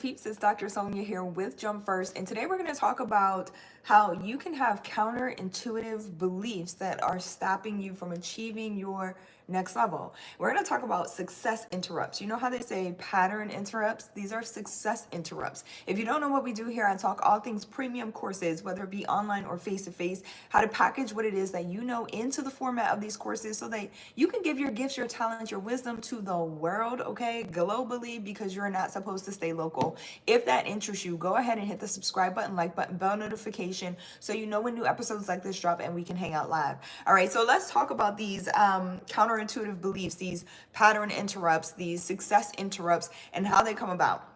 peeps, it's Dr. Sonia here with Jump First, and today we're going to talk about how you can have counterintuitive beliefs that are stopping you from achieving your next level. We're going to talk about success interrupts. You know how they say pattern interrupts? These are success interrupts. If you don't know what we do here, I talk all things premium courses, whether it be online or face-to-face, how to package what it is that you know into the format of these courses so that you can give your gifts, your talents, your wisdom to the world, okay, globally, because you're not supposed to stay local. If that interests you, go ahead and hit the subscribe button, like button, bell notification, so you know when new episodes like this drop and we can hang out live. All right, so let's talk about these counterintuitive beliefs, these pattern interrupts, these success interrupts, and how they come about.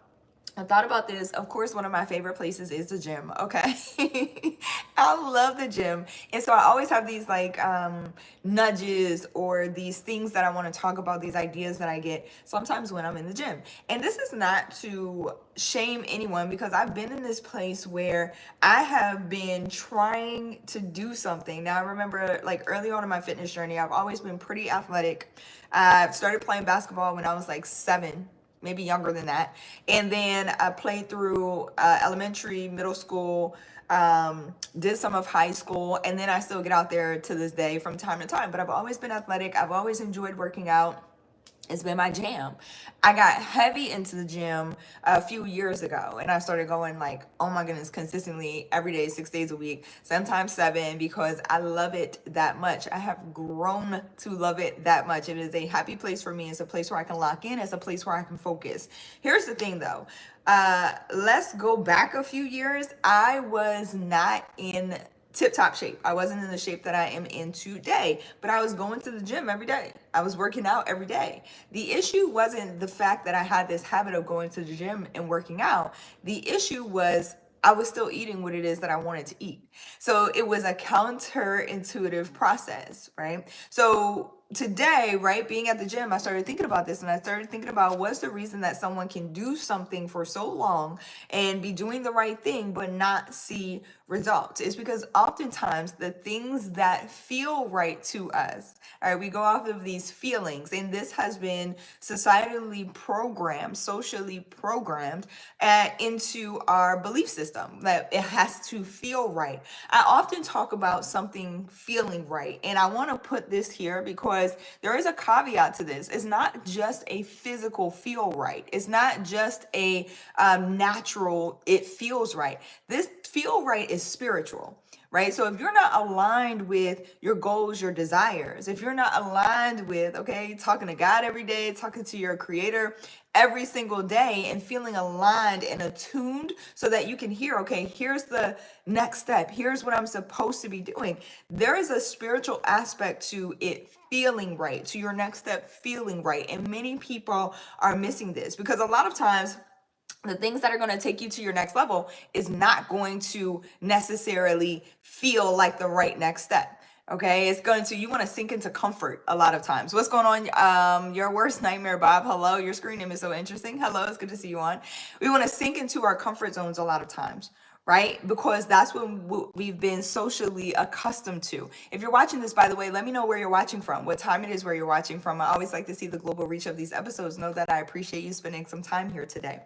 I thought about this. Of course, one of my favorite places is the gym. Okay. I love the gym. And so I always have these like nudges or these things that I want to talk about, these ideas that I get sometimes when I'm in the gym. And this is not to shame anyone, because I've been in this place where I have been trying to do something. Now, I remember like early on in my fitness journey, I've always been pretty athletic. I started playing basketball when I was like 7, maybe younger than that. And then I played through elementary, middle school, did some of high school, and then I still get out there to this day from time to time. But I've always been athletic. I've always enjoyed working out. It's been my jam. I got heavy into the gym a few years ago, and I started going like, oh my goodness, consistently every day, 6 days a week, sometimes 7, because I love it that much. I have grown to love it that much. It is a happy place for me. It's a place where I can lock in. It's a place where I can focus. Here's the thing though. Let's go back a few years. I was not in tip-top shape. I wasn't in the shape that I am in today, but I was going to the gym every day. I was working out every day. The issue wasn't the fact that I had this habit of going to the gym and working out. The issue was I was still eating what it is that I wanted to eat. So it was a counterintuitive process, right? So today, right, being at the gym, I started thinking about this, and I started thinking about what's the reason that someone can do something for so long and be doing the right thing but not see results. It's because oftentimes the things that feel right to us, all right, we go off of these feelings, and this has been societally programmed, socially programmed into our belief system that it has to feel right. I often talk about something feeling right, and I want to put this here because there is a caveat to this. It's not just a physical feel right. It's not just a natural, it feels right. This feel right is spiritual, right? So if you're not aligned with your goals, your desires, if you're not aligned with, okay, talking to God every day, talking to your creator every single day, and feeling aligned and attuned so that you can hear, okay, here's the next step. Here's what I'm supposed to be doing. There is a spiritual aspect to it feeling right, to your next step feeling right. And many people are missing this because a lot of times the things that are going to take you to your next level is not going to necessarily feel like the right next step. Okay, it's going to, you want to sink into comfort a lot of times. What's going on? Your worst nightmare, Bob. Hello, your screen name is so interesting. Hello, it's good to see you on. We want to sink into our comfort zones a lot of times, right? Because that's what we've been socially accustomed to. If you're watching this, by the way, let me know where you're watching from, what time it is where you're watching from. I always like to see the global reach of these episodes. Know that I appreciate you spending some time here today.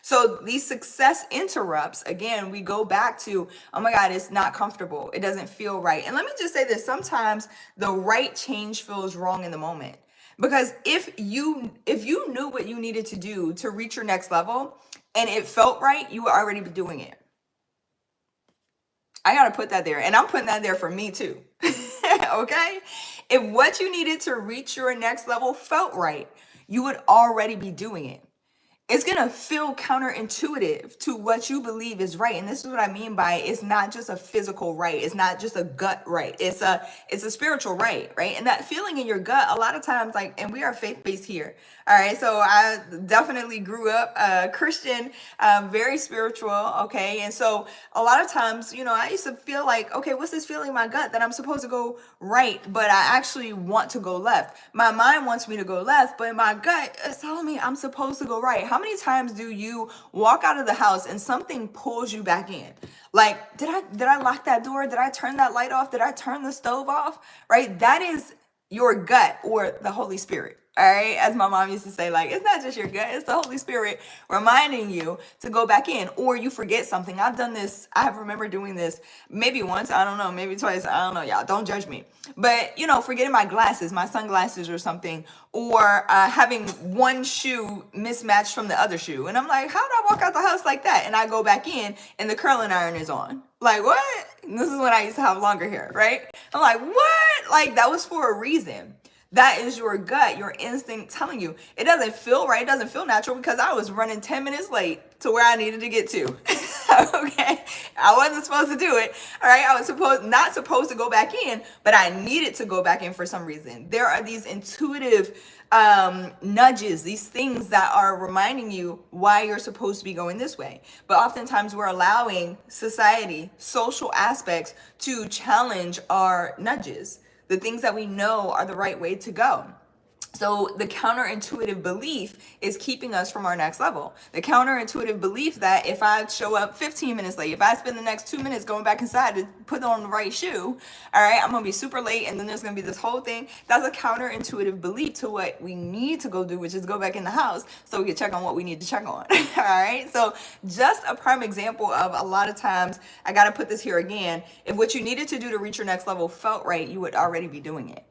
So these success interrupts, again, we go back to, oh my God, it's not comfortable. It doesn't feel right. And let me just say this, sometimes the right change feels wrong in the moment. Because if you knew what you needed to do to reach your next level and it felt right, you would already be doing it. I got to put that there. And I'm putting that there for me too. Okay? If what you needed to reach your next level felt right, you would already be doing it. It's going to feel counterintuitive to what you believe is right. And this is what I mean by it's not just a physical right. It's not just a gut right. It's a spiritual right? And that feeling in your gut, a lot of times, like, and we are faith-based here. All right. So I definitely grew up Christian, very spiritual. Okay. And so a lot of times, I used to feel like, okay, what's this feeling in my gut that I'm supposed to go right, but I actually want to go left. My mind wants me to go left, but my gut is telling me I'm supposed to go right. How many times do you walk out of the house and something pulls you back in? Like, did I lock that door? Did I turn that light off? Did I turn the stove off? Right? That is your gut or the Holy Spirit. All right, as my mom used to say, like, it's not just your gut, it's the Holy Spirit reminding you to go back in, or you forget something. I've done this, I remember doing this maybe once, I don't know, maybe twice, I don't know, y'all, don't judge me. But, forgetting my glasses, my sunglasses or something, or having one shoe mismatched from the other shoe. And I'm like, how did I walk out the house like that? And I go back in and the curling iron is on. Like, what? And this is when I used to have longer hair, right? I'm like, what? Like, that was for a reason. That is your gut, your instinct telling you. It doesn't feel right. It doesn't feel natural because I was running 10 minutes late to where I needed to get to. Okay. I wasn't supposed to do it. All right. I was not supposed to go back in, but I needed to go back in for some reason. There are these intuitive nudges, these things that are reminding you why you're supposed to be going this way. But oftentimes we're allowing society, social aspects to challenge our nudges, the things that we know are the right way to go. So the counterintuitive belief is keeping us from our next level. The counterintuitive belief that if I show up 15 minutes late, if I spend the next 2 minutes going back inside to put on the right shoe, all right, I'm going to be super late and then there's going to be this whole thing. That's a counterintuitive belief to what we need to go do, which is go back in the house so we can check on what we need to check on. All right. So just a prime example of a lot of times, I got to put this here again. If what you needed to do to reach your next level felt right, you would already be doing it.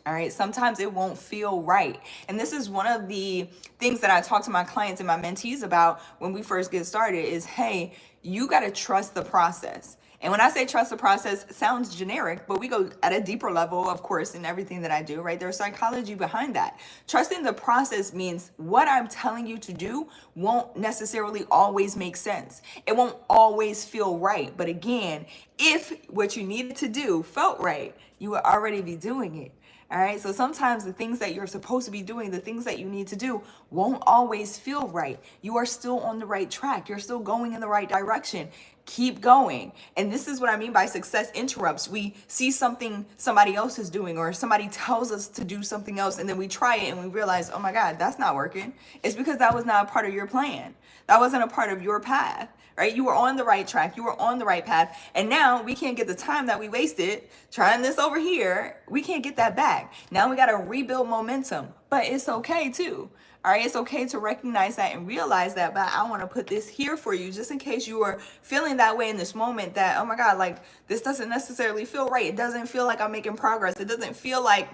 All right. Sometimes it won't feel right. And this is one of the things that I talk to my clients and my mentees about when we first get started is, hey, you got to trust the process. And when I say trust the process, it sounds generic, but we go at a deeper level, of course, in everything that I do, right? There's psychology behind that. Trusting the process means what I'm telling you to do won't necessarily always make sense. It won't always feel right. But again, if what you needed to do felt right, you would already be doing it. All right. So sometimes the things that you're supposed to be doing, the things that you need to do won't always feel right. You are still on the right track. You're still going in the right direction. Keep going. And this is what I mean by success interrupts. We see something somebody else is doing or somebody tells us to do something else and then we try it and we realize, oh my God, that's not working. It's because that was not a part of your plan. That wasn't a part of your path. Right? You were on the right track. You were on the right path. And now we can't get the time that we wasted trying this over here. We can't get that back. Now we got to rebuild momentum, but it's okay too. All right. It's okay to recognize that and realize that, but I want to put this here for you just in case you are feeling that way in this moment that, oh my God, like this doesn't necessarily feel right. It doesn't feel like I'm making progress. It doesn't feel like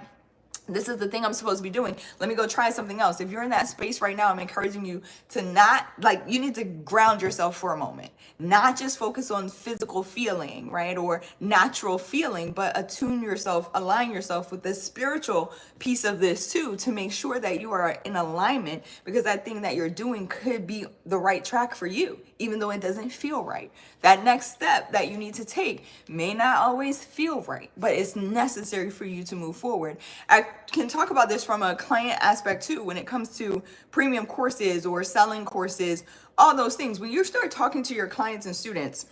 this is the thing I'm supposed to be doing. Let me go try something else. If you're in that space right now, I'm encouraging you to not, like, you need to ground yourself for a moment, not just focus on physical feeling, right? Or natural feeling, but attune yourself, align yourself with the spiritual piece of this too, to make sure that you are in alignment, because that thing that you're doing could be the right track for you, even though it doesn't feel right. That next step that you need to take may not always feel right, but it's necessary for you to move forward. I can talk about this from a client aspect too, when it comes to premium courses or selling courses, all those things. When you start talking to your clients and students,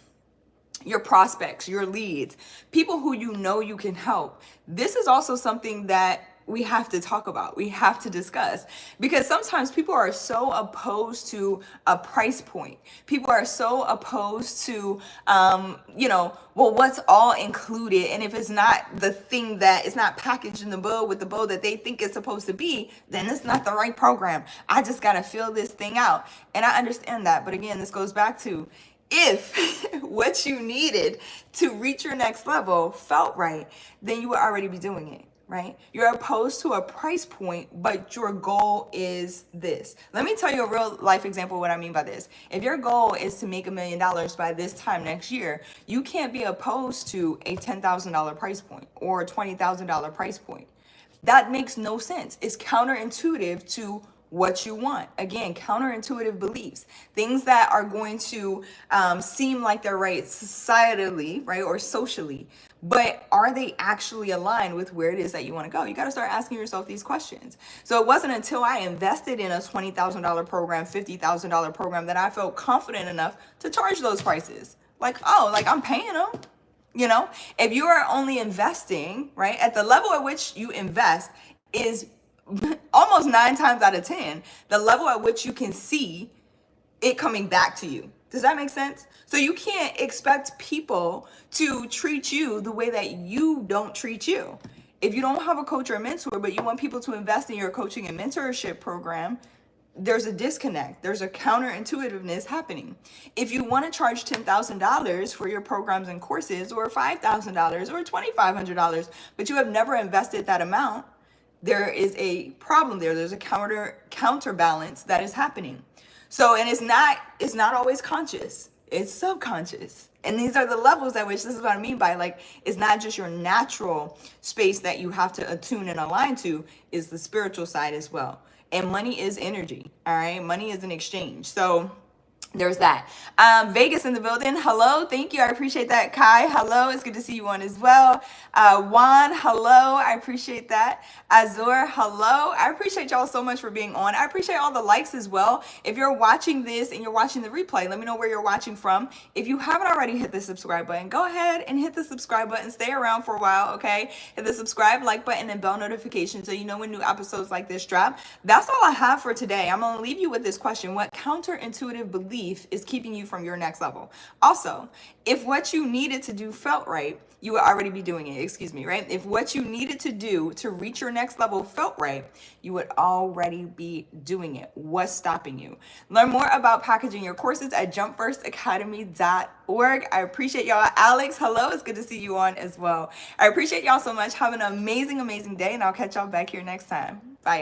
your prospects, your leads, people who you know you can help, this is also something that we have to talk about. We have to discuss, because sometimes people are so opposed to a price point. People are so opposed to, well, what's all included. And if it's not the thing that is not packaged in the bow with the bow that they think it's supposed to be, then it's not the right program. I just got to fill this thing out. And I understand that. But again, this goes back to, if what you needed to reach your next level felt right, then you would already be doing it. Right? You're opposed to a price point, but your goal is this. Let me tell you a real life example of what I mean by this. If your goal is to make $1 million by this time next year, you can't be opposed to a $10,000 price point or a $20,000 price point. That makes no sense. It's counterintuitive to what you want. Again, counterintuitive beliefs, things that are going to seem like they're right societally, right, or socially, but are they actually aligned with where it is that you want to go? You got to start asking yourself these questions. So it wasn't until I invested in a $20,000 program, $50,000 program, that I felt confident enough to charge those prices. Like, oh, like I'm paying them. If you are only investing, right, at the level at which you invest is almost 9 times out of 10, the level at which you can see it coming back to you. Does that make sense? So you can't expect people to treat you the way that you don't treat you. If you don't have a coach or a mentor, but you want people to invest in your coaching and mentorship program, there's a disconnect. There's a counterintuitiveness happening. If you want to charge $10,000 for your programs and courses, or $5,000 or $2,500, but you have never invested that amount, there is a problem there. There's a counterbalance that is happening. So, and it's not always conscious. It's subconscious. And these are the levels at which, this is what I mean by, like, it's not just your natural space that you have to attune and align to, is the spiritual side as well. And money is energy. All right. Money is an exchange. So there's that. Vegas in the building. Hello. Thank you. I appreciate that. Kai, hello. It's good to see you on as well. Juan, hello. I appreciate that. Azur, hello. I appreciate y'all so much for being on. I appreciate all the likes as well. If you're watching this and you're watching the replay, let me know where you're watching from. If you haven't already hit the subscribe button, go ahead and hit the subscribe button. Stay around for a while, okay? Hit the subscribe, like button, and bell notification so you know when new episodes like this drop. That's all I have for today. I'm going to leave you with this question. What counterintuitive belief is keeping you from your next level? Also, if what you needed to do felt right, you would already be doing it. Excuse me, right? If what you needed to do to reach your next level felt right, you would already be doing it. What's stopping you? Learn more about packaging your courses at jumpfirstacademy.org. I appreciate y'all. Alex, hello. It's good to see you on as well. I appreciate y'all so much. Have an amazing, amazing day, and I'll catch y'all back here next time. Bye, y'all.